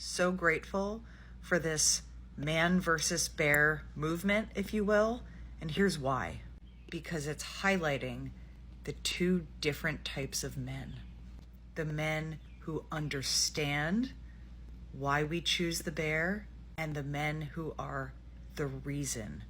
so grateful for this man versus bear movement, if you will. And here's why. Because it's highlighting the two different types of men. The men who understand why we choose the bear, and the men who are the reason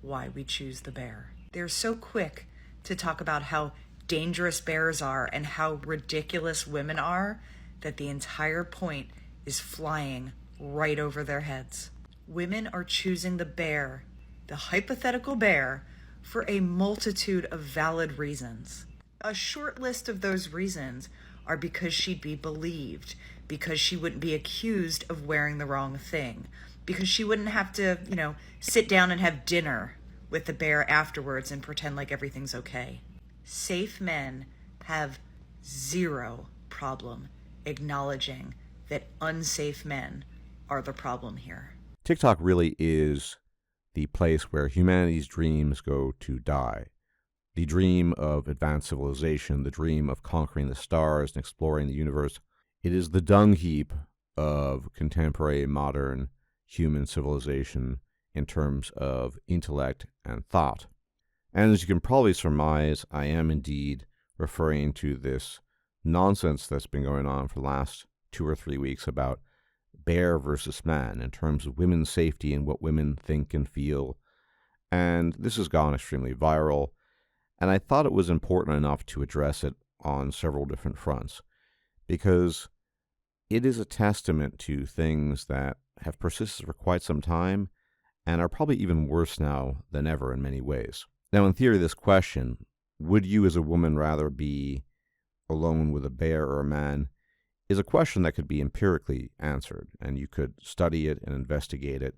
why we choose the bear. They're so quick to talk about how dangerous bears are and how ridiculous women are that the entire point is flying right over their heads. Women are choosing the bear, the hypothetical bear, for a multitude of valid reasons. A short list of those reasons are because she'd be believed, because she wouldn't be accused of wearing the wrong thing, because she wouldn't have to, sit down and have dinner with the bear afterwards and pretend like everything's okay. Safe men have zero problem acknowledging that unsafe men are the problem here. TikTok really is the place where humanity's dreams go to die. The dream of advanced civilization, the dream of conquering the stars and exploring the universe. It is the dung heap of contemporary modern human civilization in terms of intellect and thought. And as you can probably surmise, I am indeed referring to this nonsense that's been going on for the last 2 or 3 weeks about bear versus man in terms of women's safety and what women think and feel. And this has gone extremely viral. And I thought it was important enough to address it on several different fronts, because it is a testament to things that have persisted for quite some time and are probably even worse now than ever in many ways. Now, in theory, this question, would you as a woman rather be alone with a bear or a man, is a question that could be empirically answered, and you could study it and investigate it.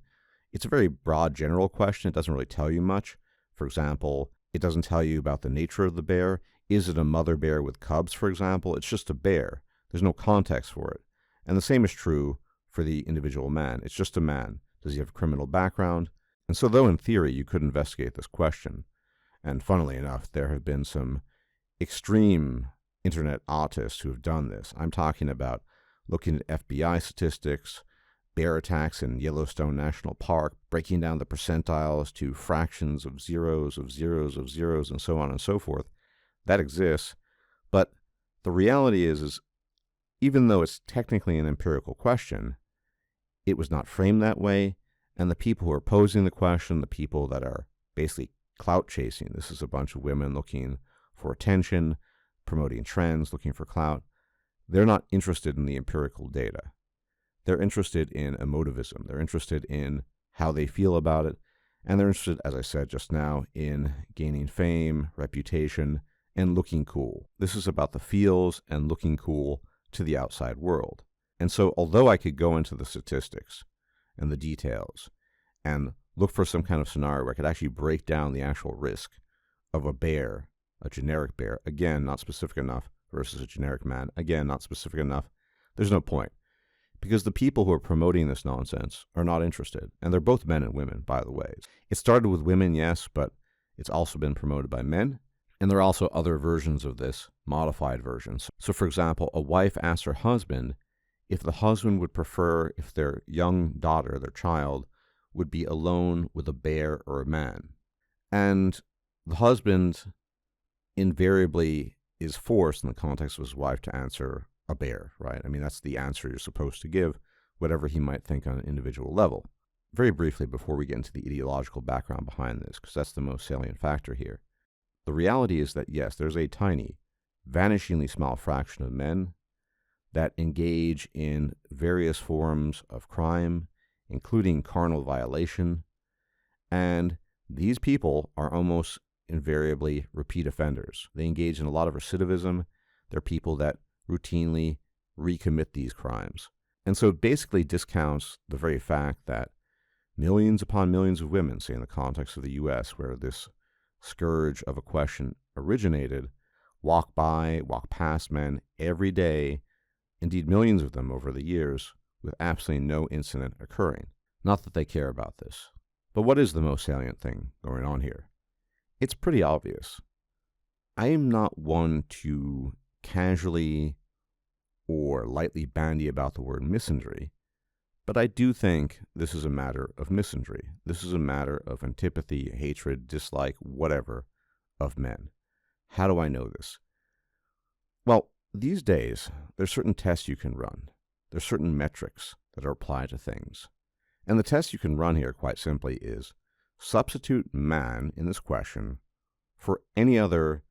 It's a very broad, general question. It doesn't really tell you much. For example, it doesn't tell you about the nature of the bear. Is it a mother bear with cubs, for example? It's just a bear. There's no context for it. And the same is true for the individual man. It's just a man. Does he have a criminal background? And so though in theory you could investigate this question, and funnily enough, there have been some extreme internet autists who have done this. I'm talking about looking at FBI statistics, bear attacks in Yellowstone National Park, breaking down the percentiles to fractions of zeros, of zeros, of zeros, and so on and so forth. That exists. But the reality is even though it's technically an empirical question, it was not framed that way. And the people who are posing the question, the people that are basically clout chasing, this is a bunch of women looking for attention, promoting trends, looking for clout. They're not interested in the empirical data. They're interested in emotivism. They're interested in how they feel about it. And they're interested, as I said just now, in gaining fame, reputation, and looking cool. This is about the feels and looking cool to the outside world. And so although I could go into the statistics and the details and look for some kind of scenario where I could actually break down the actual risk of a bear, a generic bear, again, not specific enough, versus a generic man, again, not specific enough, there's no point. Because the people who are promoting this nonsense are not interested. And they're both men and women, by the way. It started with women, yes, but it's also been promoted by men. And there are also other versions of this, modified versions. So, for example, a wife asks her husband if the husband would prefer if their young daughter, their child, would be alone with a bear or a man. And the husband invariably is forced, in the context of his wife, to answer a bear, right? I mean, that's the answer you're supposed to give, whatever he might think on an individual level. Very briefly, before we get into the ideological background behind this, because that's the most salient factor here. The reality is that, yes, there's a tiny, vanishingly small fraction of men that engage in various forms of crime, including carnal violation, and these people are almost invariably repeat offenders. They engage in a lot of recidivism. They're people that routinely recommit these crimes. And so it basically discounts the very fact that millions upon millions of women, say in the context of the U.S., where this scourge of a question originated, walk past men every day, indeed millions of them over the years, with absolutely no incident occurring. Not that they care about this. But what is the most salient thing going on here? It's pretty obvious. I am not one to casually or lightly bandy about the word misandry, But I do think this is a matter of misandry. This is a matter of antipathy, hatred, dislike, whatever, of men. How do I know this? Well, these days, there's certain tests you can run. There's certain metrics that are applied to things. And the test you can run here, quite simply, is substitute man in this question for any other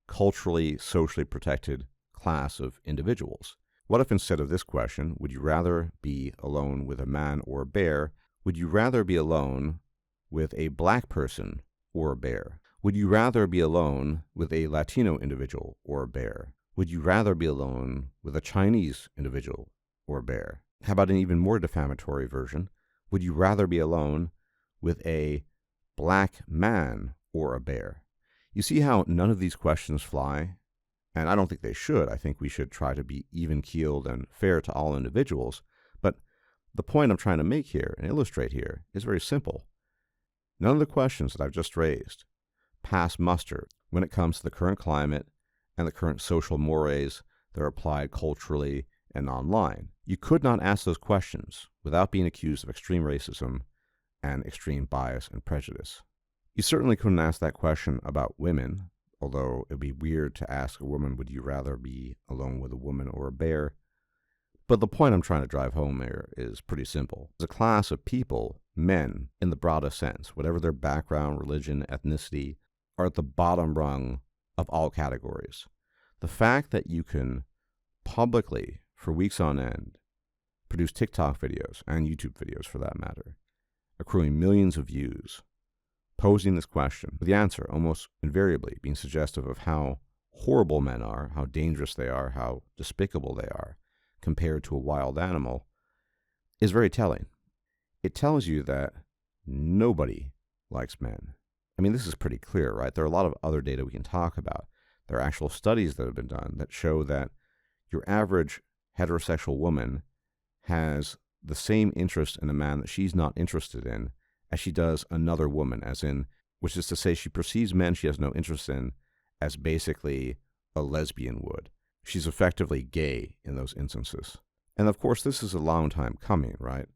culturally, socially protected class of individuals. What if instead of this question, would you rather be alone with a man or a bear, would you rather be alone with a black person or a bear? Would you rather be alone with a Latino individual or a bear? Would you rather be alone with a Chinese individual or a bear? How about an even more defamatory version? Would you rather be alone with a black man or a bear? You see how none of these questions fly? And I don't think they should. I think we should try to be even-keeled and fair to all individuals. But the point I'm trying to make here and illustrate here is very simple. None of the questions that I've just raised pass muster when it comes to the current climate and the current social mores that are applied culturally and online. You could not ask those questions without being accused of extreme racism and extreme bias and prejudice. You certainly couldn't ask that question about women, although it would be weird to ask a woman, would you rather be alone with a woman or a bear? But the point I'm trying to drive home here is pretty simple. As a class of people, men, in the broadest sense, whatever their background, religion, ethnicity, are at the bottom rung of all categories. The fact that you can publicly, for weeks on end, produce TikTok videos, and YouTube videos for that matter, accruing millions of views, posing this question, with the answer almost invariably being suggestive of how horrible men are, how dangerous they are, how despicable they are, compared to a wild animal, is very telling. It tells you that nobody likes men. I mean, this is pretty clear, right? There are a lot of other data we can talk about. There are actual studies that have been done that show that your average heterosexual woman has the same interest in a man that she's not interested in as she does another woman, as in, which is to say she perceives men she has no interest in as basically a lesbian would. She's effectively gay in those instances. And of course, this is a long time coming, right?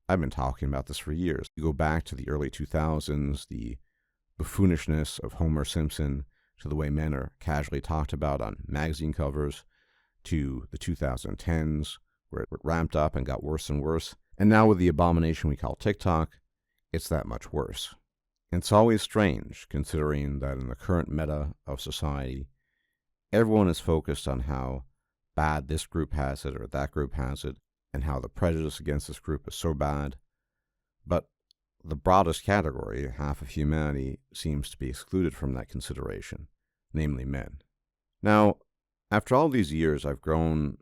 I've been talking about this for years. You go back to the early 2000s, the buffoonishness of Homer Simpson, to the way men are casually talked about on magazine covers, to the 2010s, where it ramped up and got worse and worse. And now with the abomination we call TikTok, it's that much worse. And it's always strange, considering that in the current meta of society, everyone is focused on how bad this group has it or that group has it, and how the prejudice against this group is so bad. But the broadest category, half of humanity, seems to be excluded from that consideration, namely men. Now, after all these years, I've grown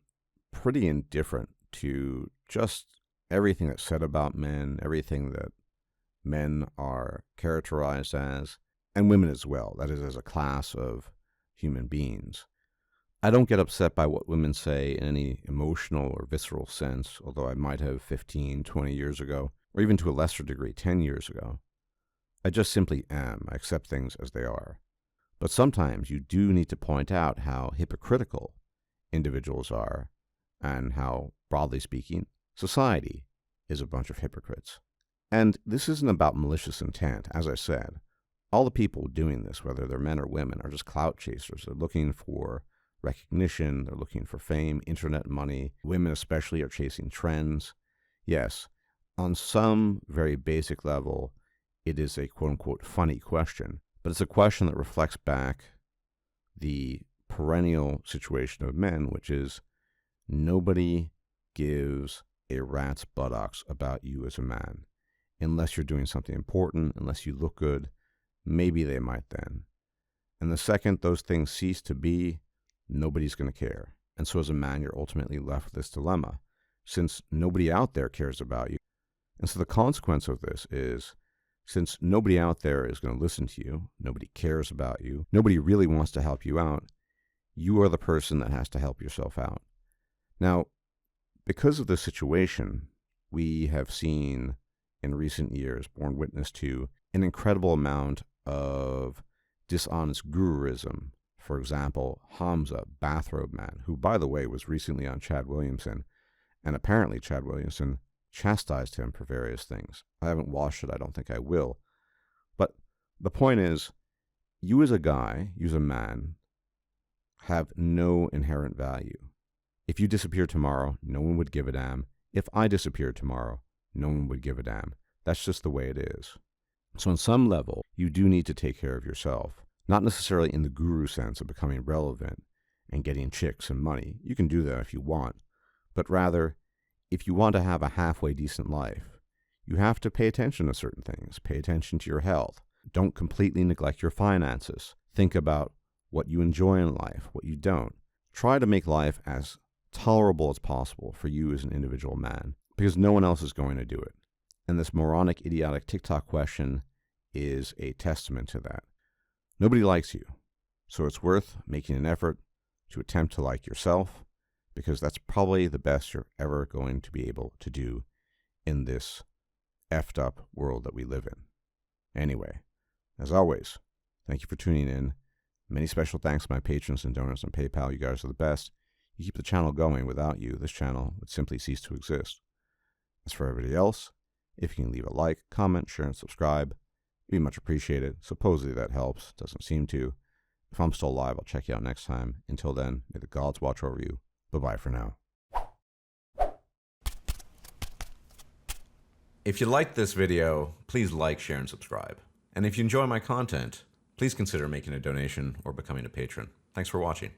pretty indifferent to just everything that's said about men, everything that men are characterized as, and women as well, that is, as a class of human beings. I don't get upset by what women say in any emotional or visceral sense, although I might have 15, 20 years ago, or even to a lesser degree 10 years ago. I just simply am. I accept things as they are. But sometimes you do need to point out how hypocritical individuals are, and how, broadly speaking, society is a bunch of hypocrites. And this isn't about malicious intent. As I said, all the people doing this, whether they're men or women, are just clout chasers. They're looking for recognition. They're looking for fame, internet money. Women especially are chasing trends. Yes, on some very basic level, it is a quote-unquote funny question, but it's a question that reflects back the perennial situation of men, which is nobody gives a rat's buttocks about you as a man. Unless you're doing something important, unless you look good, maybe they might then. And the second those things cease to be, nobody's going to care. And so as a man, you're ultimately left with this dilemma, since nobody out there cares about you. And so the consequence of this is, since nobody out there is going to listen to you, nobody cares about you, nobody really wants to help you out, you are the person that has to help yourself out. Now, because of this situation, we have seen in recent years, borne witness to an incredible amount of dishonest guruism. For example, Hamza, Bathrobe Man, who, by the way, was recently on Chad Williamson, and apparently Chad Williamson chastised him for various things. I haven't watched it. I don't think I will. But the point is, you as a guy, you as a man, have no inherent value. If you disappear tomorrow, no one would give a damn. If I disappeared tomorrow, no one would give a damn. That's just the way it is. So on some level, you do need to take care of yourself. Not necessarily in the guru sense of becoming relevant and getting chicks and money. You can do that if you want. But rather, if you want to have a halfway decent life, you have to pay attention to certain things. Pay attention to your health. Don't completely neglect your finances. Think about what you enjoy in life, what you don't. Try to make life as tolerable as possible for you as an individual man, because no one else is going to do it. And this moronic, idiotic TikTok question is a testament to that. Nobody likes you, so it's worth making an effort to attempt to like yourself, because that's probably the best you're ever going to be able to do in this effed up world that we live in. Anyway, as always, thank you for tuning in. Many special thanks to my patrons and donors on PayPal. You guys are the best. You keep the channel going. Without you, this channel would simply cease to exist. As for everybody else, if you can leave a like, comment, share, and subscribe, it'd be much appreciated. Supposedly that helps. Doesn't seem to. If I'm still alive, I'll check you out next time. Until then, may the gods watch over you. Bye-bye for now. If you liked this video, please like, share, and subscribe. And if you enjoy my content, please consider making a donation or becoming a patron. Thanks for watching.